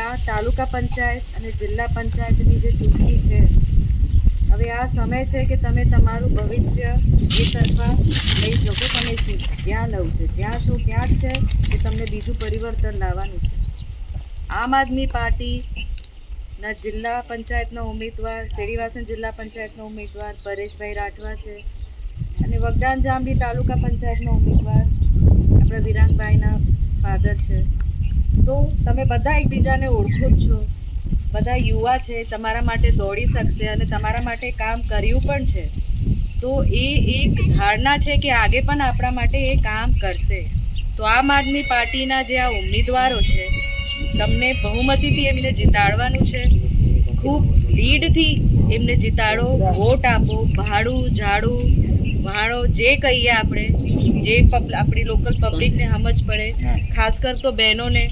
આ તાલુકા પંચાયત અને જિલ્લા પંચાયતની જે ચૂંટણી છે, હવે આ સમય છે કે તમે તમારું ભવિષ્ય એ તરફા લઈ શકો. તમે જ્યાં લઉં છે જ્યાં છો ત્યાં જ છે કે તમને બીજું પરિવર્તન લાવવાનું છે. આમ આદમી પાર્ટીના જિલ્લા પંચાયતનો ઉમેદવાર, સેડીવાસન જિલ્લા પંચાયતનો ઉમેદવાર પરેશભાઈ રાઠવા છે અને વગદાન જાંબી તાલુકા પંચાયતનો ઉમેદવાર આપણા વિરાંગભાઈના ફાધર છે. તો તમે બધા એકબીજાને ઓળખો જ છો, બધા યુવા છે, તમારા માટે દોડી શકશે અને તમારા માટે કામ કર્યું પણ છે. તો એ એક ધારણા છે કે આગે પણ આપણા માટે એ કામ કરશે. તો આમ આદમી પાર્ટીના જે આ ઉમેદવારો છે, તમને બહુમતીથી એમને જીતાડવાનું છે. ખૂબ લીડથી એમને જીતાડો, વોટ આપો. ભાડું ઝાડું વાળો જે કહીએ આપણે, જે આપણી લોકલ પબ્લિકને સમજ પડે, ખાસ કર તો બહેનોને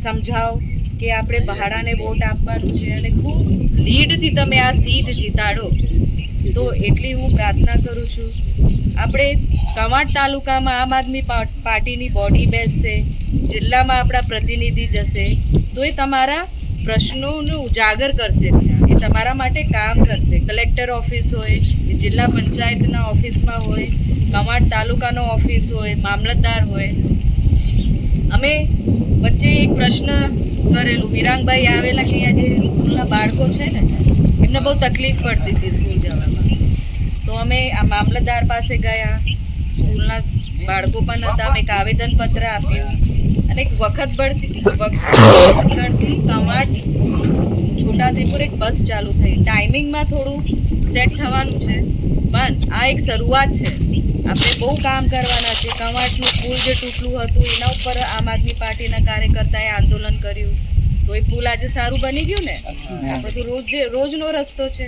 સમજાવો કે આપણે ભાડાને વોટ આપવાનું છે અને ખૂબ લીડથી તમે આ સીટ જીતાડો. તો એટલી હું પ્રાર્થના કરું છું. આપણે કવાંટ તાલુકામાં આમ આદમી પાર્ટીની બોડી બેસશે, જિલ્લામાં આપણા પ્રતિનિધિ જશે, તો એ તમારા પ્રશ્નોનું ઉજાગર કરશે, એ તમારા માટે કામ કરશે. કલેક્ટર ઓફિસ હોય, જિલ્લા પંચાયતના ઓફિસમાં હોય, કવાંટ તાલુકાનો ઓફિસ હોય, મામલતદાર હોય. અમે વચ્ચે એક પ્રશ્ન કરેલું, વિરાંગભાઈ આવેલા કે અહીંયા જે સ્કૂલના બાળકો છે ને, એમને બહુ તકલીફ પડતી હતી સ્કૂલ જવામાં. તો અમે આ મામલતદાર પાસે ગયા, સ્કૂલના બાળકો પણ હતા, અમે એક આવેદનપત્ર આપ્યું અને એક વખત બળતી કવાંટ છોટાઉદેપુર એક બસ ચાલુ થઈ. ટાઈમિંગમાં થોડું સેટ થવાનું છે, પણ આ એક શરૂઆત છે. આપણે બહુ કામ કરવાના છે. કવાંટનું પુલ જે તૂટલું હતું એના ઉપર આમ આદમી પાર્ટીના કાર્યકર્તાએ આંદોલન કર્યું, તો એ પુલ આજે સારું બની ગયું ને. આપણે તો રોજનો રસ્તો છે.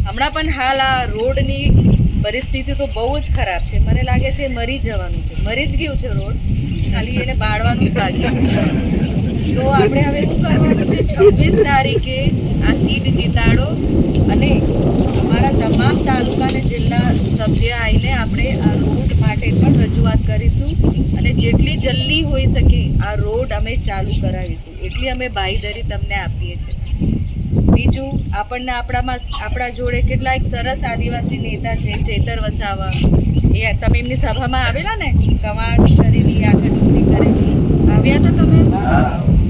હમણાં પણ હાલ આ રોડની પરિસ્થિતિ તો બહુ જ ખરાબ છે. મને લાગે છે મરી જવાનું છે, મરી જ ગયું છે રોડ, ખાલી એને બાળવાનું બાકી. તો આપણે હવે શું કરવાનું છે, 26 તારીખે આ સીટ જીતાડો અને અમારા તમામ તાલુકા અને જિલ્લા સભ્ય આવીને આપણે આ રોડ માટે પણ રજૂઆત કરીશું અને જેટલી જલ્દી હોઈ શકે આ રોડ અમે ચાલુ કરાવીશું. એટલી અમે બાંયધરી તમને આપીએ છીએ. બીજું, આપણને આપણા જોડે કેટલાક સરસ આદિવાસી નેતા છે, ચેતર વસાવા. એ તમે એમની સભામાં આવેલા ને, કવાંટ કરેલી, આગળ કરેલી, આવ્યા હતા તમે?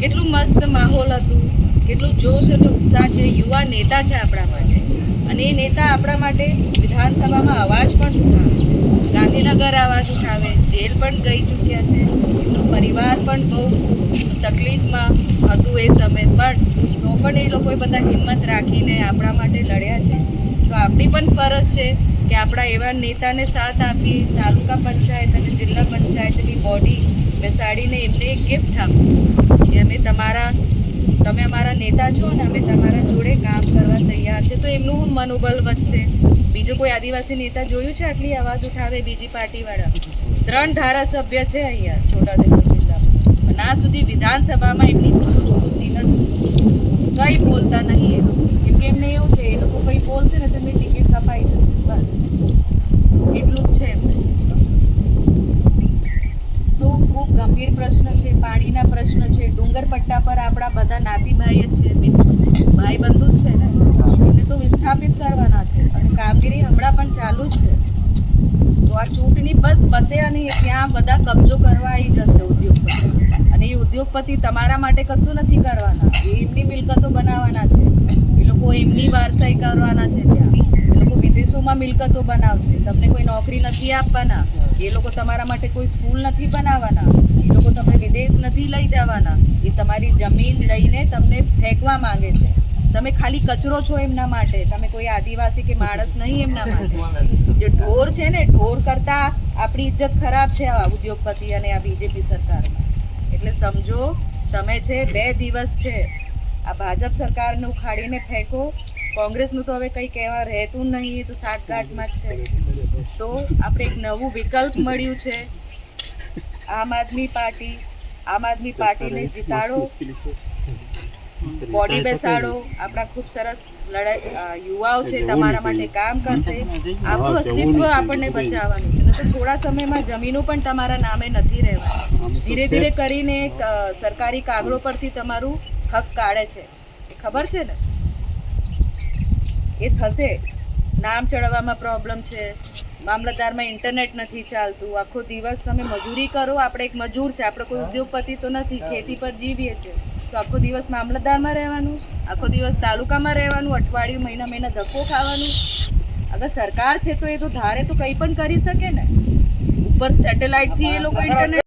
કેટલું મસ્ત માહોલ હતું, કેટલું જોશ અને ઉત્સાહ છે. યુવા નેતા છે આપણા માટે અને એ નેતા આપણા માટે વિધાનસભામાં અવાજ પણ ઉઠાવે, ગાંધીનગર અવાજ ઉઠાવે, જેલ પણ ગઈ ચૂક્યા છે. એમનો પરિવાર પણ બહુ તકલીફમાં હતું એ સમય, પણ તો પણ એ લોકોએ બધા હિંમત રાખીને આપણા માટે લડ્યા છે. તો આપણી પણ ફરજ છે કે આપણા એવા નેતાને સાથ આપીએ. તાલુકા પંચાયત અને જિલ્લા પંચાયતની બોડી બેસાડીને એમને એક ગિફ્ટ આપો કે તમે અમારા નેતા છો ને અમે તમારા જોડે કામ કરવા તૈયાર છે. તો એમનું મનોબળ વધશે. બીજો કોઈ આદિવાસી નેતા જોયું છે આટલી અવાજ ઉઠાવે બીજી પાર્ટીવાળા? 3 ધારાસભ્ય છે અહીંયા છોટાઉદેપુર જિલ્લામાં, પણ આ સુધી વિધાનસભામાં એમની પ્રવૃત્તિ નથી, કંઈ બોલતા નહીં એ લોકો. કેમ કે એમને એવું છે, એ લોકો કંઈ બોલશે ને તો એમની ટિકિટ કપાઈ જશે, બસ એટલું જ છે એમને. તો ખૂબ ગંભીર પ્રશ્ન છે, પાણીના પ્રશ્ન છે. ડુંગર પટ્ટા પર આપણા બધા નાતીભાઈ જ છે, ભાઈ બંધુ જ છે ને, એને તો વિસ્થાપિત કરવાના છે અને કામગીરી હમણાં પણ ચાલુ જ છે. તો આ ચૂંટણી બસ પતે અને ત્યાં બધા કબજો કરવા આવી જશે ઉદ્યોગપતિ, અને એ ઉદ્યોગપતિ તમારા માટે કશું નથી કરવાના. એ એમની મિલકતો બનાવવાના છે, એ લોકો એમની વારસાઈ કરવાના છે. ત્યાં એ લોકો વિદેશોમાં મિલકતો બનાવશે, તમને કોઈ નોકરી નથી આપવાના. એ લોકો તમારા માટે કોઈ સ્કૂલ નથી બનાવવાના, એ લોકો તમને વિદેશ નથી લઈ જવાના. એ તમારી જમીન લઈને તમને ફેંકવા માંગે છે. તમે ખાલી કચરો છો એમના માટે, તમે કોઈ આદિવાસી કે માણસ નહીં એમના માટે. જે ઢોર છે ને, ઢોર કરતા આપણી ઇજ્જત ખરાબ છે આ ઉદ્યોગપતિ અને આ બીજેપી સરકારમાં. એટલે સમજો, સમય છે, 2 દિવસ છે. આ ભાજપ સરકારને ઉખાડીને ફેંકો. કોંગ્રેસનું તો હવે કંઈ કહેવા રહેતું નહીં, એ તો સાઠગાંઠમાં જ છે. તો આપણે એક નવું વિકલ્પ મળ્યું છે, આમ આદમી પાર્ટીને જીતાડો બોડી બેસાડો. આપણા ખૂબ સરસ યુવાઓ છે, તમારા માટે કામ કરશે. આપણું અસ્તિત્વ આપણને બચાવવાનું છે. તો થોડા સમયમાં જમીનો પણ તમારા નામે નથી રહેવાની. ધીરે ધીરે કરીને સરકારી કાગળો પરથી તમારું હક કાઢે છે, ખબર છે ને? એ થશે. નામ ચડાવવામાં પ્રોબ્લેમ છે, મામલતદારમાં ઇન્ટરનેટ નથી ચાલતું, આખો દિવસ તમે મજૂરી કરો. આપણે એક મજૂર છે, આપણે કોઈ ઉદ્યોગપતિ તો નથી, ખેતી પર જીવીએ છીએ. તો આખો દિવસ મામલતદારમાં રહેવાનું, આખો દિવસ તાલુકામાં રહેવાનું, અઠવાડિયું મહિના ધક્કો ખાવાનું. અગર સરકાર છે તો એ તો ધારે તો કંઈ પણ કરી શકે ને. ઉપર સેટેલાઇટથી એ લોકો ઇન્ટરનેટ